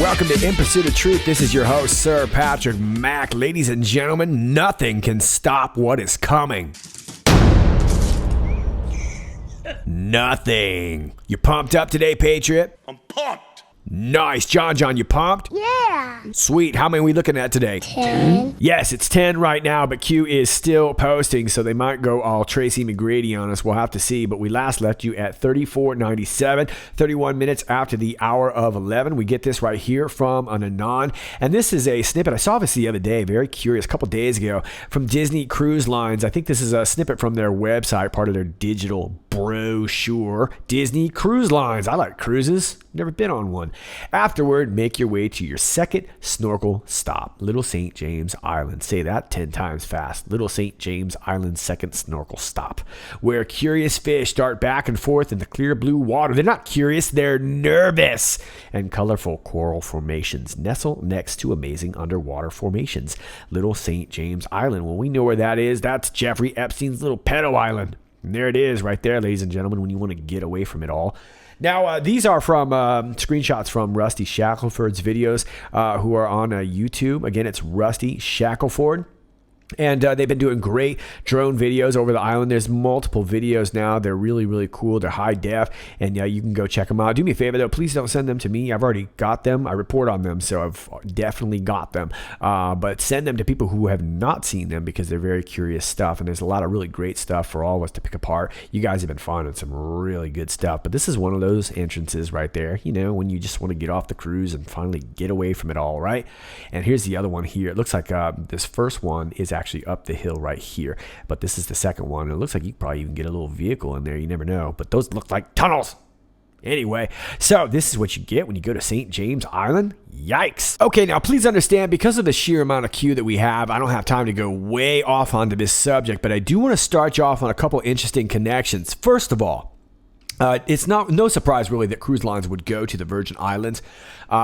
Welcome to In Pursuit of Truth. This is your host, Sir Patrick Mack. Ladies and gentlemen, nothing can stop what is coming. Nothing. You pumped up today, Patriot? I'm pumped. Nice. John, you pumped? Yeah. Sweet. How many are we looking at today? 10. Yes, it's 10 right now, but Q is still posting, so they might go all Tracy McGrady on us. We'll have to see, but we last left you at 34:97, 31 minutes after the hour of 11. We get this right here from an Anon, and this is a snippet. I saw this the other day, very curious, a couple days ago, from Disney Cruise Lines. I think this is a snippet from their website, part of their digital brochure. Disney Cruise Lines. I like cruises. Never been on one. Afterward, make your way to your second snorkel stop, Little St. James Island. Say that 10 times fast. Little St. James Island second snorkel stop, where curious fish dart back and forth in the clear blue water. They're not curious, they're nervous. And colorful coral formations nestle next to amazing underwater formations. Little St. James Island. Well, we know where that is. That's Jeffrey Epstein's little pedo island. And there it is right there, ladies and gentlemen, when you want to get away from it all. Now, these are from screenshots from Rusty Shackelford's videos who are on YouTube. Again, it's Rusty Shackelford. And they've been doing great drone videos over the island. There's multiple videos now. They're really, really cool. They're high def, and you can go check them out. Do me a favor, though. Please don't send them to me. I've already got them. I report on them, so I've definitely got them. But send them to people who have not seen them because they're very curious stuff, and there's a lot of really great stuff for all of us to pick apart. You guys have been finding some really good stuff, but this is one of those entrances right there, when you just want to get off the cruise and finally get away from it all, right? And here's the other one here. It looks like this first one is actually up the hill right here, but this is the second one. It looks like you could probably even get a little vehicle in there. You never know, but those look like tunnels. Anyway, so this is what you get when you go to St. James Island. Yikes. Okay, now please understand, because of the sheer amount of Q that we have, I don't have time to go way off onto this subject, but I do want to start you off on a couple interesting connections. First of all, it's no surprise, really, that cruise lines would go to the Virgin Islands,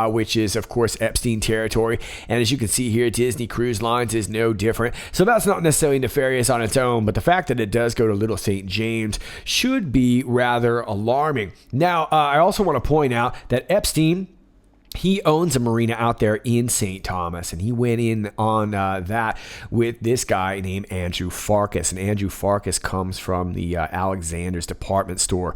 which is, of course, Epstein territory. And as you can see here, Disney Cruise Lines is no different. So that's not necessarily nefarious on its own, but the fact that it does go to Little St. James should be rather alarming. Now, I also want to point out that Epstein, he owns a marina out there in St. Thomas, and he went in on that with this guy named Andrew Farkas. And Andrew Farkas comes from the Alexander's department store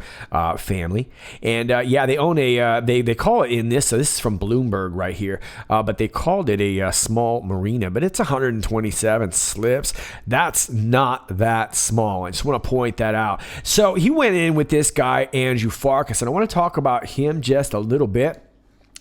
family. And they own they call it in this, so this is from Bloomberg right here, but they called it a small marina, but it's 127 slips. That's not that small. I just want to point that out. So he went in with this guy, Andrew Farkas, and I want to talk about him just a little bit,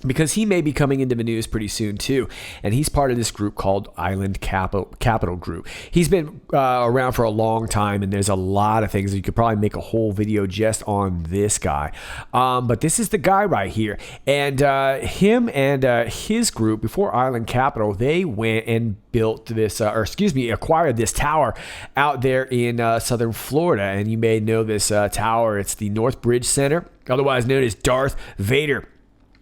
because he may be coming into the news pretty soon too, and he's part of this group called Island Capital Group. He's been around for a long time, and there's a lot of things. You could probably make a whole video just on this guy, but this is the guy right here, and him and his group, before Island Capital, they went and built this, acquired this tower out there in southern Florida, and you may know this tower. It's the North Bridge Center, otherwise known as Darth Vader.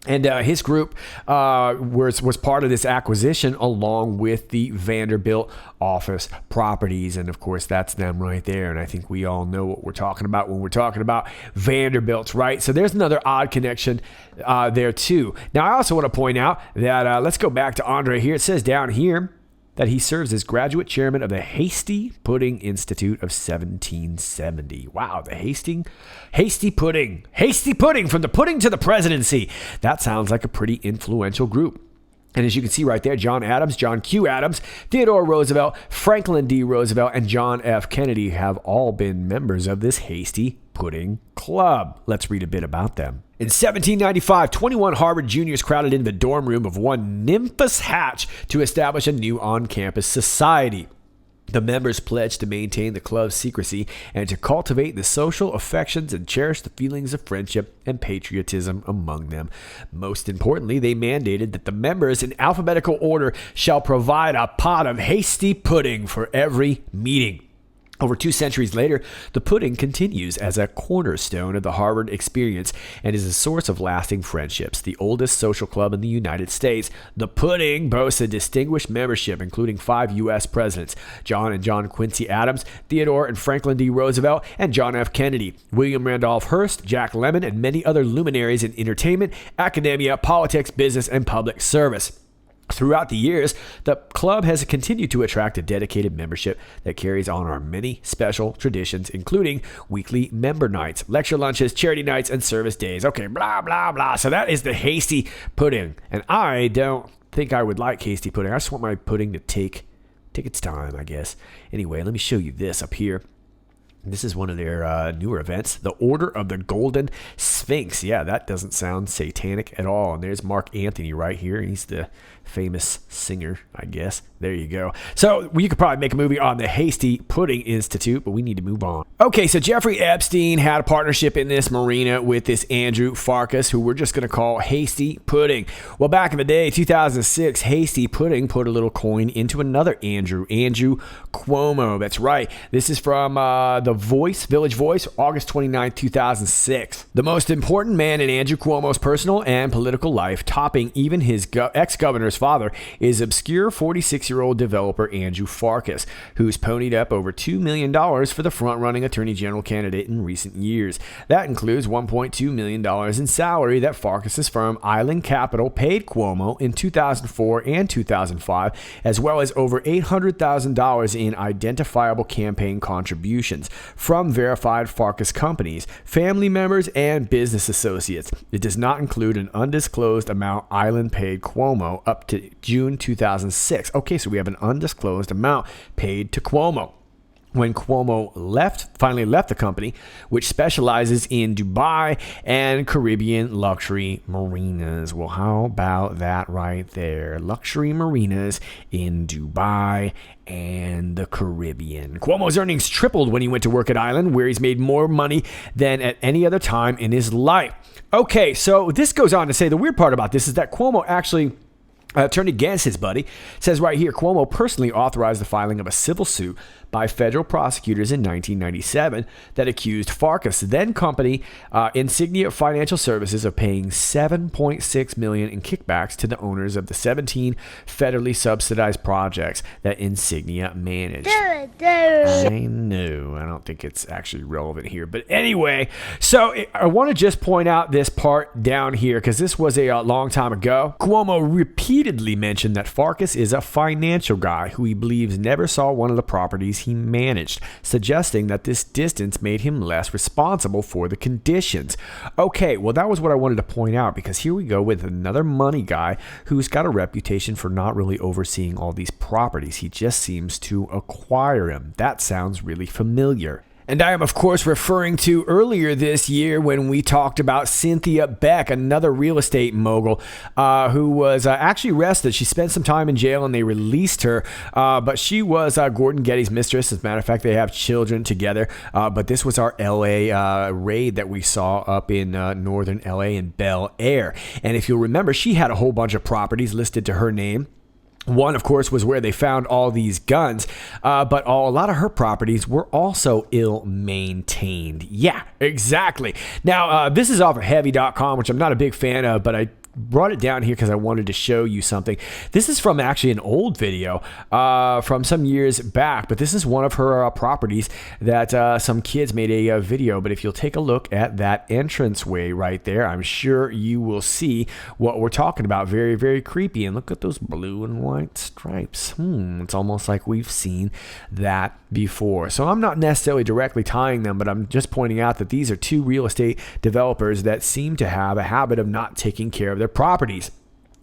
And his group was part of this acquisition, along with the Vanderbilt office properties. And of course, that's them right there. And I think we all know what we're talking about when we're talking about Vanderbilts, right? So there's another odd connection there too. Now, I also want to point out that, let's go back to Andre here. It says down here that he serves as graduate chairman of the Hasty Pudding Institute of 1770. Wow, the Hasty Pudding. Hasty Pudding, from the pudding to the presidency. That sounds like a pretty influential group. And as you can see right there, John Adams, John Q. Adams, Theodore Roosevelt, Franklin D. Roosevelt, and John F. Kennedy have all been members of this Hasty Pudding Club. Let's read a bit about them. In 1795, 21 Harvard juniors crowded into the dorm room of one Nymphus Hatch to establish a new on-campus society. The members pledge to maintain the club's secrecy and to cultivate the social affections and cherish the feelings of friendship and patriotism among them. Most importantly, they mandated that the members in alphabetical order shall provide a pot of hasty pudding for every meeting. Over 2 centuries later, the pudding continues as a cornerstone of the Harvard experience and is a source of lasting friendships. The oldest social club in the United States, the Pudding boasts a distinguished membership, including 5 U.S. presidents: John and John Quincy Adams, Theodore and Franklin D. Roosevelt, and John F. Kennedy, William Randolph Hearst, Jack Lemmon, and many other luminaries in entertainment, academia, politics, business, and public service. Throughout the years, the club has continued to attract a dedicated membership that carries on our many special traditions, including weekly member nights, lecture lunches, charity nights, and service days. Okay, blah, blah, blah. So that is the Hasty Pudding. And I don't think I would like Hasty Pudding. I just want my pudding to take its time, I guess. Anyway, let me show you this up here. This is one of their newer events, the Order of the Golden Sphinx. Yeah, that doesn't sound satanic at all. And there's Mark Anthony right here. He's the famous singer, I guess. There you go. So you could probably make a movie on the Hasty Pudding Institute, but we need to move on. Okay, so Jeffrey Epstein had a partnership in this marina with this Andrew Farkas, who we're just going to call Hasty Pudding. Well, back in the day, 2006, Hasty Pudding put a little coin into another Andrew Cuomo. That's right. This is from the Village Voice, August 29, 2006. The most important man in Andrew Cuomo's personal and political life, topping even his ex-governor's father, is obscure 46-year-old developer Andrew Farkas, who's ponied up over $2 million for the front-running attorney general candidate in recent years. That includes $1.2 million in salary that Farkas's firm Island Capital paid Cuomo in 2004 and 2005, as well as over $800,000 in identifiable campaign contributions from verified Farkas companies, family members, and business associates. It does not include an undisclosed amount Island paid Cuomo up to June 2006. Okay, so we have an undisclosed amount paid to Cuomo. When Cuomo finally left the company, which specializes in Dubai and Caribbean luxury marinas. Well, how about that right there? Luxury marinas in Dubai and the Caribbean. Cuomo's earnings tripled when he went to work at Island, where he's made more money than at any other time in his life. Okay, so this goes on to say the weird part about this is that Cuomo actually turned against his buddy. It says right here, Cuomo personally authorized the filing of a civil suit by federal prosecutors in 1997 that accused Farkas' then company, Insignia Financial Services, of paying $7.6 million in kickbacks to the owners of the 17 federally subsidized projects that Insignia managed. I know. I don't think it's actually relevant here. But anyway, so I want to just point out this part down here because this was a long time ago. Cuomo repeatedly mentioned that Farkas is a financial guy who he believes never saw one of the properties he managed, suggesting that this distance made him less responsible for the conditions. Okay, well, that was what I wanted to point out, because here we go with another money guy who's got a reputation for not really overseeing all these properties. He just seems to acquire them. That sounds really familiar. And I am, of course, referring to earlier this year when we talked about Cynthia Beck, another real estate mogul who was actually arrested. She spent some time in jail and they released her. But she was Gordon Getty's mistress. As a matter of fact, they have children together. But this was our LA raid that we saw up in northern LA in Bel Air. And if you'll remember, she had a whole bunch of properties listed to her name. One, of course, was where they found all these guns, but a lot of her properties were also ill-maintained. Yeah, exactly. Now, this is off of Heavy.com, which I'm not a big fan of, but I brought it down here because I wanted to show you something. This is from actually an old video from some years back, but this is one of her properties that some kids made a video. But if you'll take a look at that entranceway right there, I'm sure you will see what we're talking about. Very, very creepy. And look at those blue and white stripes. It's almost like we've seen that before. So I'm not necessarily directly tying them, but I'm just pointing out that these are two real estate developers that seem to have a habit of not taking care of their properties.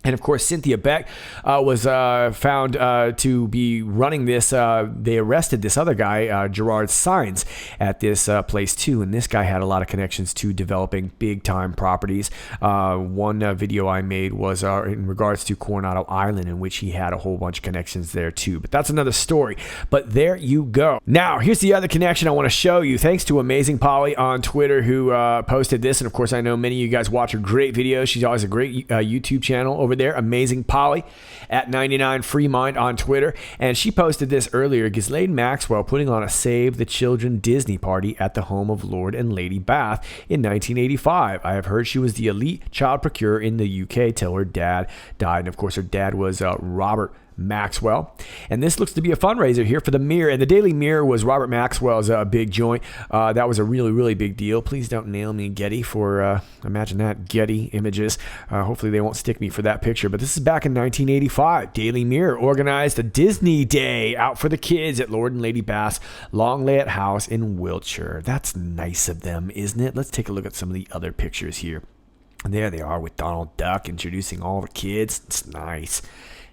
And of course, Cynthia Beck was found to be running this. They arrested this other guy, Gerard Sines, at this place too. And this guy had a lot of connections to developing big time properties. One video I made was in regards to Coronado Island, in which he had a whole bunch of connections there too. But that's another story. But there you go. Now, here's the other connection I want to show you. Thanks to Amazing Polly on Twitter, who posted this. And of course, I know many of you guys watch her great videos. She's always a great YouTube channel over there, Amazing Polly at 99 Freemind on Twitter. And she posted this earlier. Ghislaine Maxwell putting on a Save the Children Disney party at the home of Lord and Lady Bath in 1985. I have heard she was the elite child procurer in the UK till her dad died. And of course, her dad was Robert Maxwell. And this looks to be a fundraiser here for the Mirror. And the Daily Mirror was Robert Maxwell's big joint. That was a really, really big deal. Please don't nail me, Getty, for, imagine that, Getty Images. Hopefully they won't stick me for that picture. But this is back in 1985. Daily Mirror organized a Disney Day out for the kids at Lord and Lady Bath's Longlayet House in Wiltshire. That's nice of them, isn't it? Let's take a look at some of the other pictures here. And there they are with Donald Duck introducing all the kids. It's nice.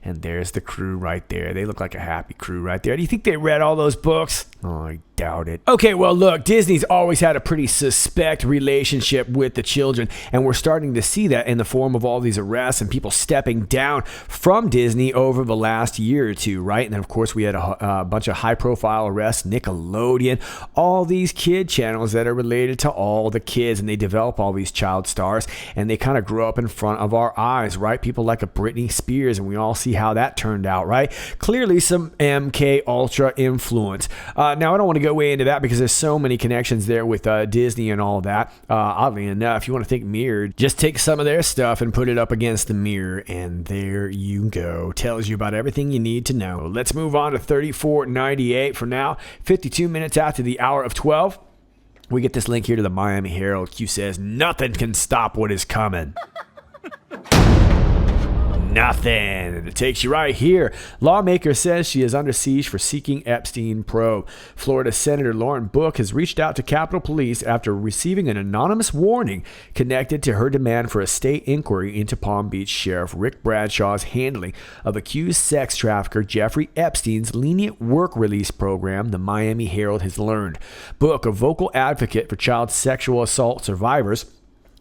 And there's the crew right there. They look like a happy crew right there. Do you think they read all those books? Oh, I doubt it. Okay, well, look, Disney's always had a pretty suspect relationship with the children, and we're starting to see that in the form of all these arrests and people stepping down from Disney over the last year or two, right? And then, of course, we had a bunch of high-profile arrests, Nickelodeon, all these kid channels that are related to all the kids, and they develop all these child stars, and they kind of grow up in front of our eyes, right? People like a Britney Spears, and we all see how that turned out, right? Clearly some MK Ultra influence. Now, I don't want to go way into that because there's so many connections there with Disney and all that. Oddly enough, if you want to think Mirror, just take some of their stuff and put it up against the Mirror, and there you go. Tells you about everything you need to know. Let's move on to 3498 for now. 52 minutes after the hour of 12. We get this link here to the Miami Herald. Q says, nothing can stop what is coming. Nothing. And it takes you right here. Lawmaker says she is under siege for seeking Epstein probe. Florida Senator Lauren Book has reached out to Capitol Police after receiving an anonymous warning connected to her demand for a state inquiry into Palm Beach Sheriff Rick Bradshaw's handling of accused sex trafficker Jeffrey Epstein's lenient work release program, the Miami Herald has learned. Book, a vocal advocate for child sexual assault survivors,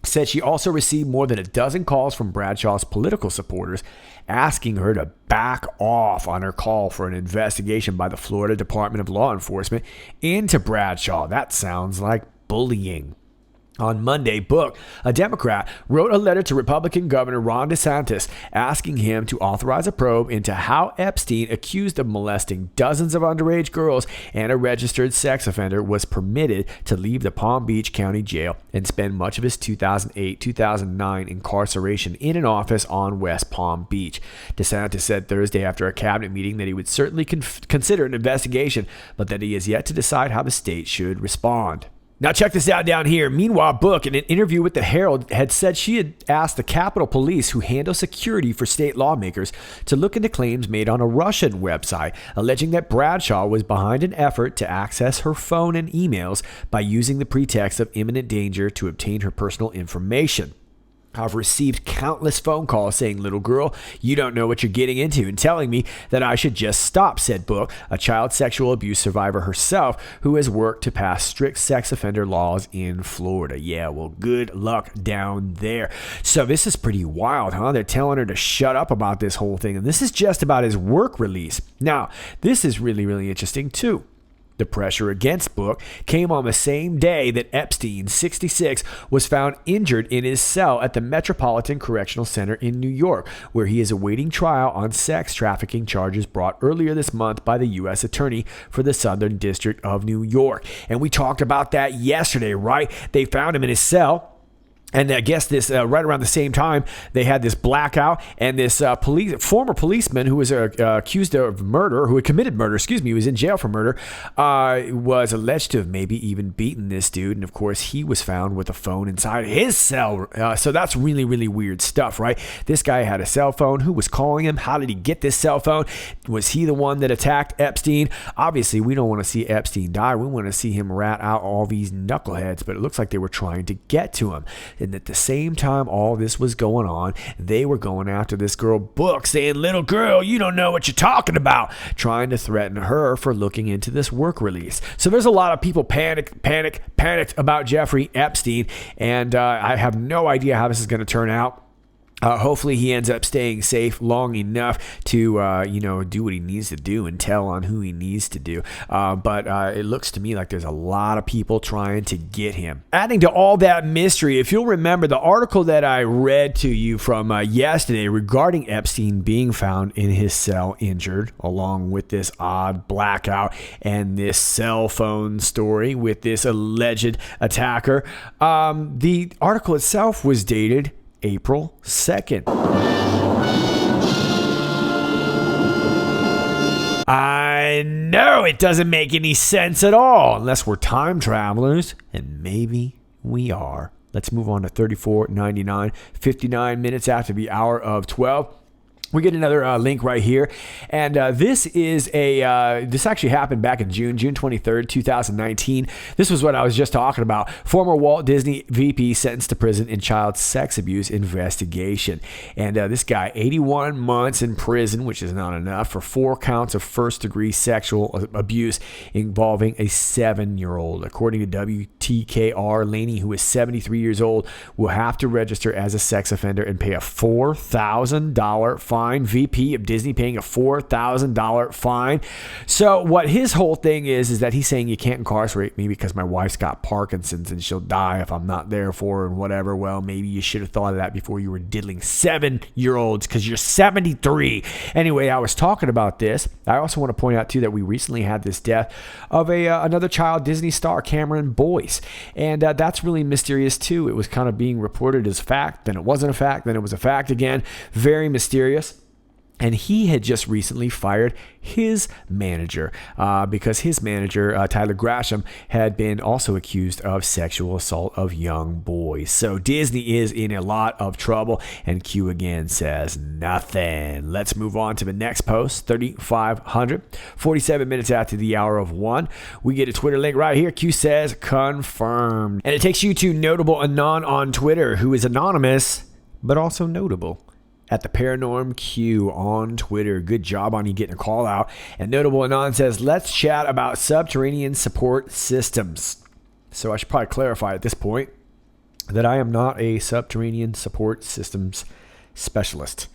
said she also received more than a dozen calls from Bradshaw's political supporters asking her to back off on her call for an investigation by the Florida Department of Law Enforcement into Bradshaw. That sounds like bullying. On Monday, Book, a Democrat, wrote a letter to Republican Governor Ron DeSantis asking him to authorize a probe into how Epstein, accused of molesting dozens of underage girls and a registered sex offender, was permitted to leave the Palm Beach County Jail and spend much of his 2008-2009 incarceration in an office on West Palm Beach. DeSantis said Thursday after a cabinet meeting that he would certainly consider an investigation, but that he has yet to decide how the state should respond. Now check this out down here. Meanwhile, Book, in an interview with the Herald, had said she had asked the Capitol Police, who handle security for state lawmakers, to look into claims made on a Russian website alleging that Bradshaw was behind an effort to access her phone and emails by using the pretext of imminent danger to obtain her personal information. I've received countless phone calls saying, little girl, you don't know what you're getting into, and telling me that I should just stop, said Book, a child sexual abuse survivor herself who has worked to pass strict sex offender laws in Florida. Yeah, well, good luck down there. So this is pretty wild, huh? They're telling her to shut up about this whole thing, and this is just about his work release. Now, this is really, really interesting too. The pressure against Book came on the same day that Epstein, 66, was found injured in his cell at the Metropolitan Correctional Center in New York, where he is awaiting trial on sex trafficking charges brought earlier this month by the U.S. Attorney for the Southern District of New York. And we talked about that yesterday, right? They found him in his cell. And I guess this right around the same time, they had this blackout, and this former policeman who was accused of murder, who had committed murder, he was in jail for murder, was alleged to have maybe even beaten this dude. And of course, he was found with a phone inside his cell. So that's really, really weird stuff, right? This guy had a cell phone. Who was calling him? How did he get this cell phone? Was he the one that attacked Epstein? Obviously, we don't want to see Epstein die. We want to see him rat out all these knuckleheads, but it looks like they were trying to get to him. And at the same time all this was going on, they were going after this girl Book, saying, little girl, you don't know what you're talking about, trying to threaten her for looking into this work release. So there's a lot of people panicked about Jeffrey Epstein, and I have no idea how this is going to turn out. Hopefully he ends up staying safe long enough to, do what he needs to do and tell on who he needs to do. But it looks to me like there's a lot of people trying to get him. Adding to all that mystery, if you'll remember the article that I read to you from yesterday regarding Epstein being found in his cell injured, along with this odd blackout and this cell phone story with this alleged attacker, the article itself was dated April 2nd. I know it doesn't make any sense at all unless we're time travelers, and maybe we are. Let's move on to 34.99, 59 minutes after the hour of 12. We get another link right here, and this actually happened back in June 23rd, 2019. This was what I was just talking about. Former Walt Disney VP sentenced to prison in child sex abuse investigation. And this guy, 81 months in prison, which is not enough, for 4 counts of first-degree sexual abuse involving a 7-year-old. According to WTKR, Laney, who is 73 years old, will have to register as a sex offender and pay a $4,000 fine. VP of Disney paying a $4,000 fine. So what his whole thing is that he's saying you can't incarcerate me because my wife's got Parkinson's and she'll die if I'm not there for her and whatever. Well, maybe you should have thought of that before you were diddling 7-year-olds because you're 73. Anyway, I was talking about this. I also want to point out too that we recently had this death of another child Disney star, Cameron Boyce, and that's really mysterious too. It was kind of being reported as fact, then it wasn't a fact, then it was a fact again. Very mysterious. And he had just recently fired his manager because his manager, Tyler Grasham, had been also accused of sexual assault of young boys. So Disney is in a lot of trouble, and Q again says nothing. Let's move on to the next post, 3,500, 47 minutes after the hour of 1. We get a Twitter link right here. Q says confirmed. And it takes you to notable Anon on Twitter, who is anonymous, but also notable. At the Paranorm Q on Twitter. Good job on you getting a call out. And Notable Anon says, let's chat about subterranean support systems. So I should probably clarify at this point that I am not a subterranean support systems specialist.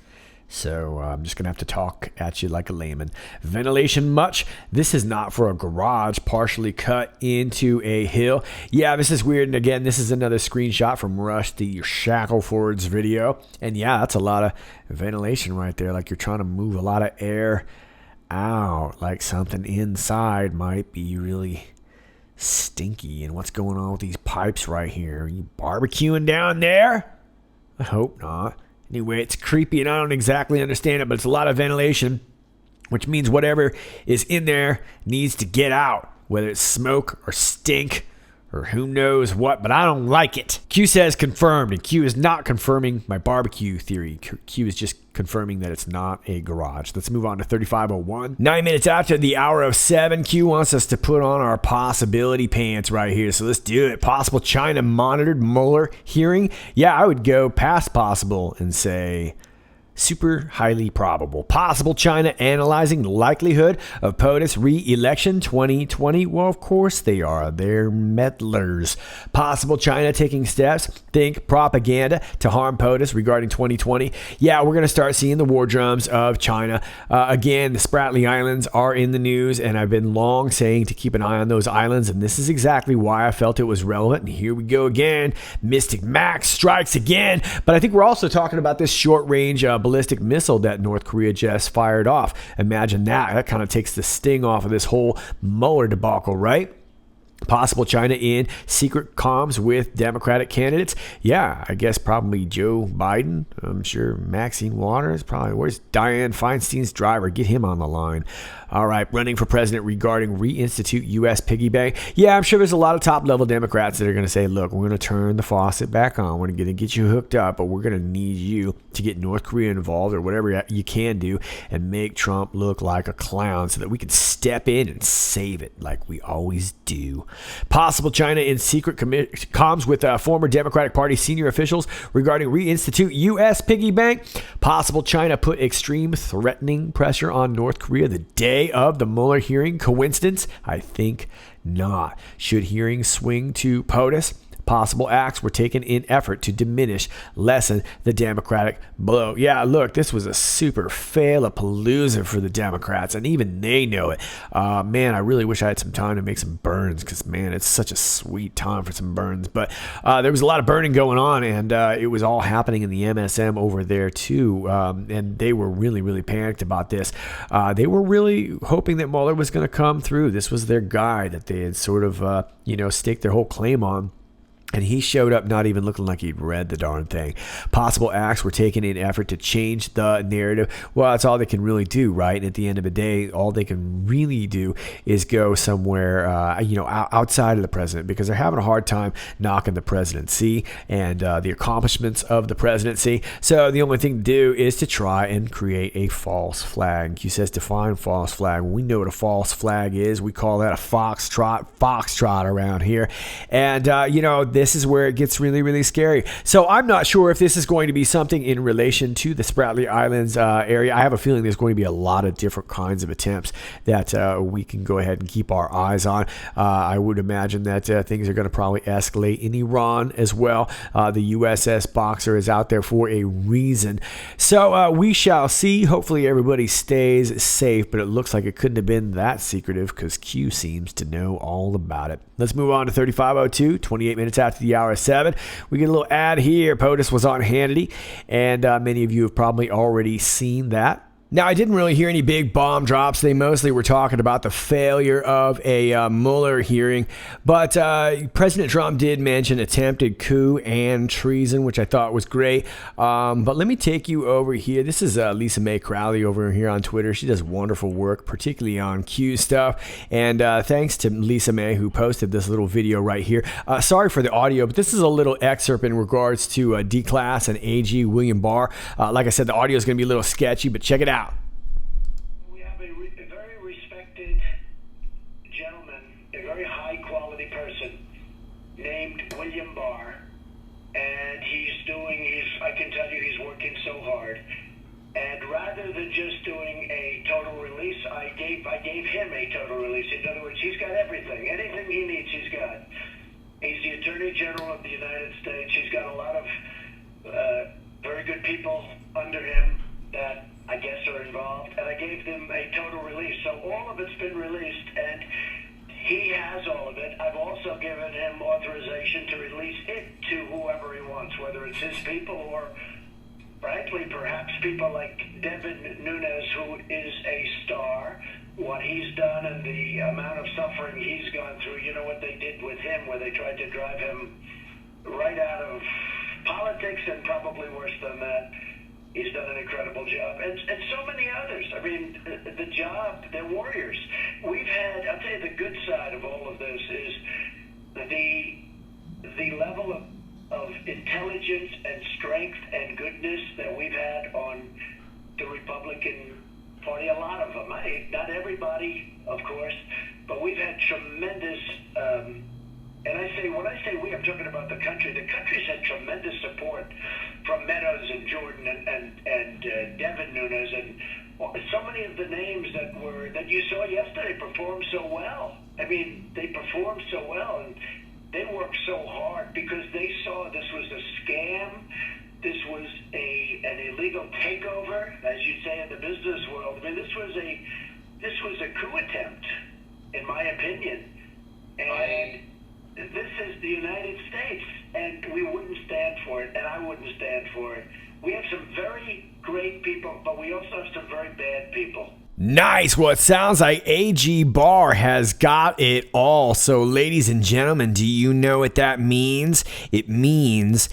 So I'm just going to have to talk at you like a layman. Ventilation much? This is not for a garage partially cut into a hill. Yeah, this is weird. And again, this is another screenshot from Rusty Shackelford's video. And yeah, that's a lot of ventilation right there. Like you're trying to move a lot of air out. Like something inside might be really stinky. And what's going on with these pipes right here? Are you barbecuing down there? I hope not. Anyway, it's creepy and I don't exactly understand it, but it's a lot of ventilation, which means whatever is in there needs to get out, whether it's smoke or stink or who knows what, but I don't like it. Q says confirmed, and Q is not confirming my barbecue theory. Q is just confirming that it's not a garage. Let's move on to 3501. 9 minutes after the hour of 7, Q wants us to put on our possibility pants right here. So let's do it. Possible China monitored Mueller hearing. Yeah, I would go past possible and say super highly probable. Possible China analyzing likelihood of POTUS re-election 2020. Well, of course they are. They're meddlers. Possible China taking steps. Think propaganda to harm POTUS regarding 2020. Yeah, we're going to start seeing the war drums of China. Again, the Spratly Islands are in the news, and I've been long saying to keep an eye on those islands, and this is exactly why I felt it was relevant. And here we go again. Mystic Max strikes again. But I think we're also talking about this short-range ballistic missile that North Korea just fired off. Imagine that. That kind of takes the sting off of this whole Mueller debacle, right? Possible China in secret comms with Democratic candidates. Yeah, I guess probably Joe Biden. I'm sure Maxine Waters. Probably. Where's Dianne Feinstein's driver? Get him on the line. All right, running for president regarding reinstitute U.S. piggy bank. Yeah, I'm sure there's a lot of top-level Democrats that are going to say, look, we're going to turn the faucet back on. We're going to get you hooked up, but we're going to need you to get North Korea involved or whatever you can do and make Trump look like a clown so that we can step in and save it like we always do. Possible China in secret comms with former Democratic Party senior officials regarding reinstitute U.S. piggy bank. Possible China put extreme threatening pressure on North Korea the day of the Mueller hearing. Coincidence? I think not. Should hearings swing to POTUS? Possible acts were taken in effort to lessen the Democratic blow. Yeah, look, this was a super fail-a-palooza for the Democrats, and even they know it. Man, I really wish I had some time to make some burns, because, man, it's such a sweet time for some burns. But there was a lot of burning going on, and it was all happening in the MSM over there, too, and they were really, really panicked about this. They were really hoping that Mueller was going to come through. This was their guy that they had sort of, staked their whole claim on. And he showed up not even looking like he'd read the darn thing. Possible acts were taken in effort to change the narrative. Well, that's all they can really do, right? And at the end of the day, all they can really do is go somewhere, outside of the president, because they're having a hard time knocking the presidency and the accomplishments of the presidency. So the only thing to do is to try and create a false flag. Q says define false flag. We know what a false flag is. We call that a foxtrot around here. And, this is where it gets really, really scary. So I'm not sure if this is going to be something in relation to the Spratly Islands area. I have a feeling there's going to be a lot of different kinds of attempts that we can go ahead and keep our eyes on. I would imagine that things are going to probably escalate in Iran as well. The USS Boxer is out there for a reason. So we shall see. Hopefully everybody stays safe, but it looks like it couldn't have been that secretive because Q seems to know all about it. Let's move on to 3502, 28 minutes after the hour of 7. We get a little ad here. POTUS was on Hannity, and many of you have probably already seen that. Now, I didn't really hear any big bomb drops. They mostly were talking about the failure of a Mueller hearing. But President Trump did mention attempted coup and treason, which I thought was great. But let me take you over here. This is Lisa Mae Crowley over here on Twitter. She does wonderful work, particularly on Q stuff. And thanks to Lisa Mae, who posted this little video right here. Sorry for the audio, but this is a little excerpt in regards to D-Class and AG William Barr. Like I said, the audio is going to be a little sketchy, but check it out. We have a very respected gentleman, a very high-quality person named William Barr, and I can tell you he's working so hard. And rather than just doing a total release, I gave him a total release. In other words, he's got everything. Anything he needs, he's got. He's the Attorney General of the United States. He's got a lot of very good people under him that I guess are involved, and I gave them a total release. So all of it's been released, and he has all of it. I've also given him authorization to release it to whoever he wants, whether it's his people or, frankly, perhaps people like Devin Nunes, who is a star. What he's done and the amount of suffering he's gone through, you know what they did with him, where they tried to drive him right out of politics, and probably worse than that. He's done an incredible job. And so many others. I mean, the job, they're warriors. We've had, I'll tell you, the good side of all of this is the level of intelligence and strength and goodness that we've had on the Republican Party. A lot of them. Not everybody, of course, but we've had tremendous, and when I say we, I'm talking about the country. The country's had tremendous support from Meadows and Jordan and Devin Nunes, and so many of the names that you saw yesterday performed so well. I mean, they performed so well, and they worked so hard because they saw this was a scam. This was an illegal takeover, as you say in the business world. I mean, this was a coup attempt, in my opinion, and this is the United States, and we wouldn't stand for it, and I wouldn't stand for it. We have some very great people, but we also have some very bad people. Nice. Well, it sounds like AG Barr has got it all. So, ladies and gentlemen, do you know what that means? It means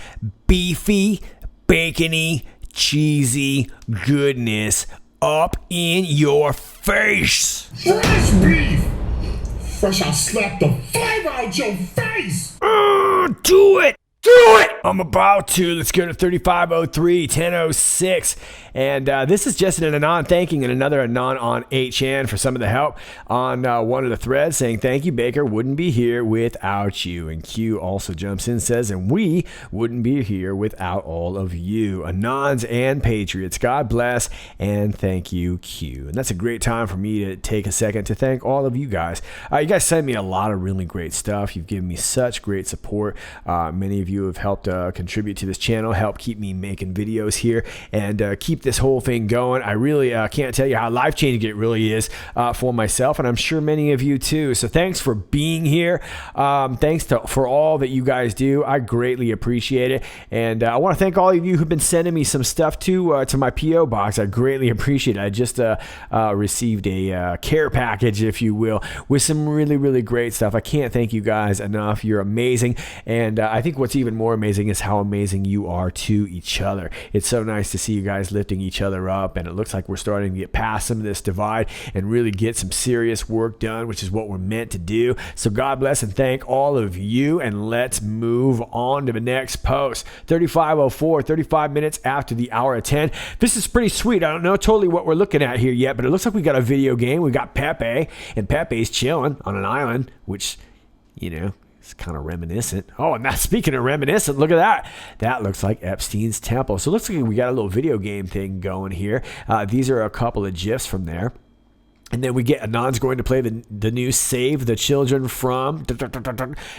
beefy, bacony, cheesy goodness up in your face. Fresh beef! Fresh, I'll slap the flavor out your face! Do it! Do it! I'm about to. Let's go to 3503, 1006. And this is just an Anon thanking and another Anon on HN for some of the help on one of the threads, saying, thank you, Baker. Wouldn't be here without you. And Q also jumps in, says, and we wouldn't be here without all of you. Anons and Patriots. God bless and thank you, Q. And that's a great time for me to take a second to thank all of you guys. You guys send me a lot of really great stuff. You've given me such great support. Many of you have helped contribute to this channel, help keep me making videos here, and keep this whole thing going. I really can't tell you how life-changing it really is for myself, and I'm sure many of you too. So thanks for being here. Thanks for all that you guys do. I greatly appreciate it, and I want to thank all of you who've been sending me some stuff to my P.O. box. I greatly appreciate it. I just received a care package, if you will, with some really great stuff. I can't thank you guys enough. You're amazing, and I think what's even more amazing is how amazing you are to each other. It's so nice to see you guys lifting each other up, and it looks like we're starting to get past some of this divide and really get some serious work done, which is what we're meant to do. So God bless and thank all of you, and let's move on to the next post. 3504, 35 minutes after the hour of 10. This is pretty sweet. I don't know totally what we're looking at here yet, but it looks like we got a video game. We got Pepe, and Pepe's chilling on an island, which, you know, it's kind of reminiscent. Oh, and that's, speaking of reminiscent, look at that. That looks like Epstein's Temple. So it looks like we got a little video game thing going here. These are a couple of GIFs from there. And then we get Anon's going to play the new Save the Children From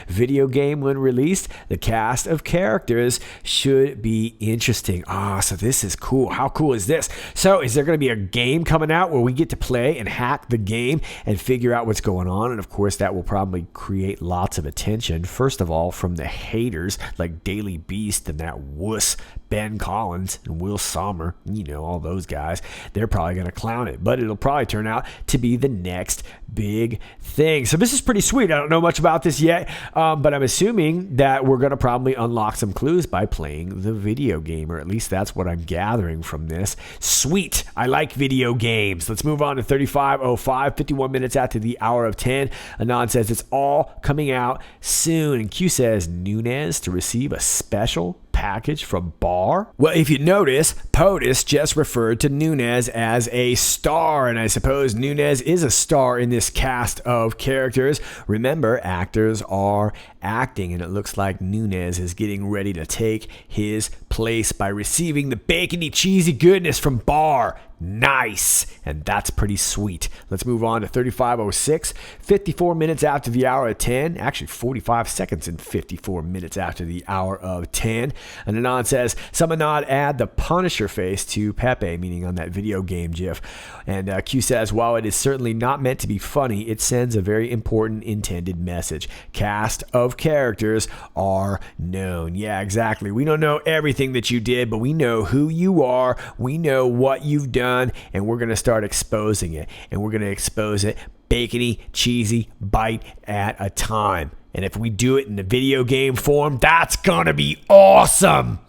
video game when released. The cast of characters should be interesting. So this is cool. How cool is this? So is there going to be a game coming out where we get to play and hack the game and figure out what's going on? And of course, that will probably create lots of attention. First of all, from the haters like Daily Beast and that wuss Ben Collins and Will Sommer, you know, all those guys. They're probably going to clown it, but it'll probably turn out to be the next big thing. So this is pretty sweet. I don't know much about this yet, but I'm assuming that we're going to probably unlock some clues by playing the video game, or at least that's what I'm gathering from this. Sweet. I like video games. Let's move on to 3505, 51 minutes after the hour of 10. Anon says it's all coming out soon, and Q says Nunez to receive a special package from Bar. Well, if you notice, POTUS just referred to Nunez as a star, and I suppose Nunez is a star in this cast of characters. Remember, actors are acting, and it looks like Nunez is getting ready to take his place by receiving the bacony cheesy goodness from Bar. Nice. And that's pretty sweet. Let's move on to 3506, 54 minutes after the hour of 10. Actually, 45 seconds and 54 minutes after the hour of 10. And Anon says, someone not add the Punisher face to Pepe, meaning on that video game GIF. And Q says, while it is certainly not meant to be funny, it sends a very important intended message. Cast of characters are known. Yeah, exactly. We don't know everything that you did, but we know who you are. We know what you've done, and we're going to start exposing it. And we're going to expose it bacony, cheesy bite at a time. And if we do it in the video game form, that's going to be awesome.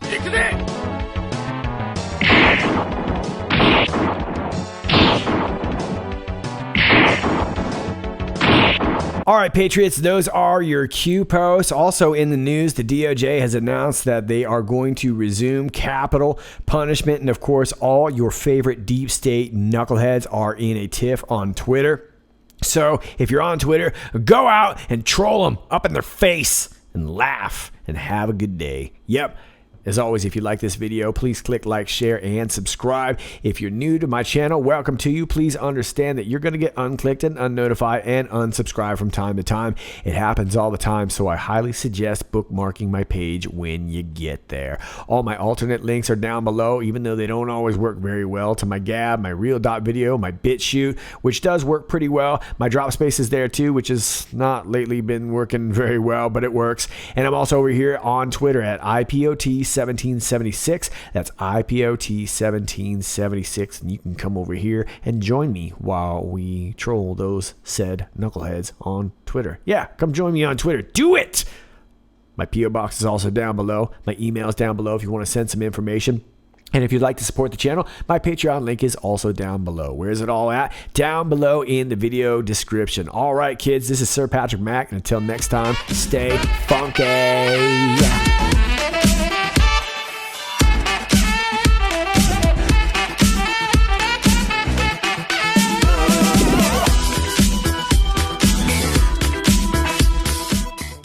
All right, Patriots, those are your Q posts. Also in the news, the DOJ has announced that they are going to resume capital punishment. And of course, all your favorite deep state knuckleheads are in a tiff on Twitter. So if you're on Twitter, go out and troll them up in their face and laugh and have a good day. Yep. As always, if you like this video, please click like, share, and subscribe. If you're new to my channel, welcome to you. Please understand that you're going to get unclicked and unnotified and unsubscribed from time to time. It happens all the time, so I highly suggest bookmarking my page when you get there. All my alternate links are down below, even though they don't always work very well, to my Gab, my Real.video, my BitChute, which does work pretty well. My DropSpace is there too, which has not lately been working very well, but it works. And I'm also over here on Twitter at IPOT 1776. That's IPOT 1776, and you can come over here and join me while we troll those said knuckleheads on Twitter. Yeah, come join me on Twitter. Do it! My P.O. box is also down below. My email is down below if you want to send some information. And if you'd like to support the channel, my Patreon link is also down below. Where is it all at? Down below in the video description. All right, kids, this is Sir Patrick Mac, and until next time, stay funky.